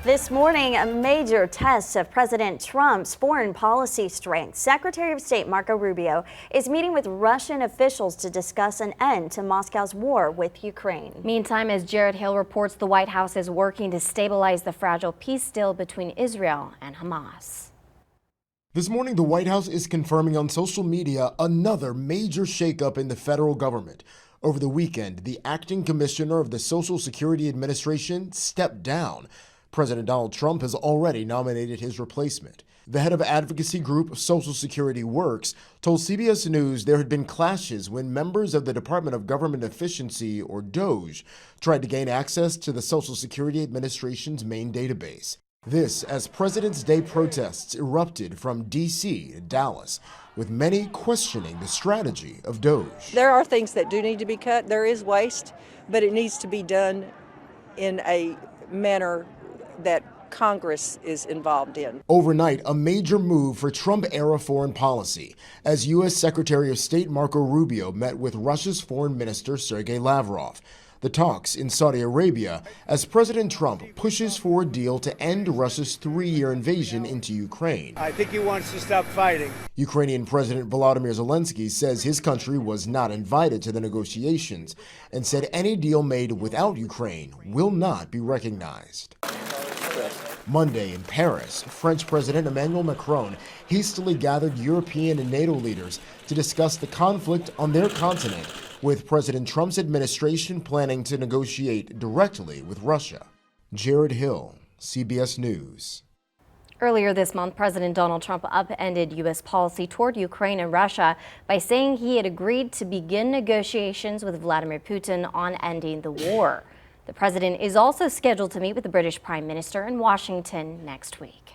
This morning, a major test of President Trump's foreign policy strength. Secretary of State Marco Rubio is meeting with Russian officials to discuss an end to Moscow's war with Ukraine. Meantime, as Jared Hill reports, the White House is working to stabilize the fragile peace deal between Israel and Hamas. This morning, the White House is confirming on social media another major shakeup in the federal government. Over the weekend, the acting commissioner of the Social Security Administration stepped down. President Donald Trump has already nominated his replacement. The head of advocacy group Social Security Works told CBS News there had been clashes when members of the Department of Government Efficiency, or DOGE, tried to gain access to the Social Security Administration's main database. This as President's Day protests erupted from D.C. to Dallas, with many questioning the strategy of DOGE. There are things that do need to be cut. There is waste, but it needs to be done in a manner that Congress is involved in. Overnight, a major move for Trump-era foreign policy, as U.S. Secretary of State Marco Rubio met with Russia's Foreign Minister Sergei Lavrov. The talks in Saudi Arabia as President Trump pushes for a deal to end Russia's 3-year invasion into Ukraine. I think he wants to stop fighting. Ukrainian President Volodymyr Zelensky says his country was not invited to the negotiations and said any deal made without Ukraine will not be recognized. Monday in Paris, French President Emmanuel Macron hastily gathered European and NATO leaders to discuss the conflict on their continent, with President Trump's administration planning to negotiate directly with Russia. Jared Hill, CBS News. Earlier this month, President Donald Trump upended U.S. policy toward Ukraine and Russia by saying he had agreed to begin negotiations with Vladimir Putin on ending the war. The president is also scheduled to meet with the British Prime Minister in Washington next week.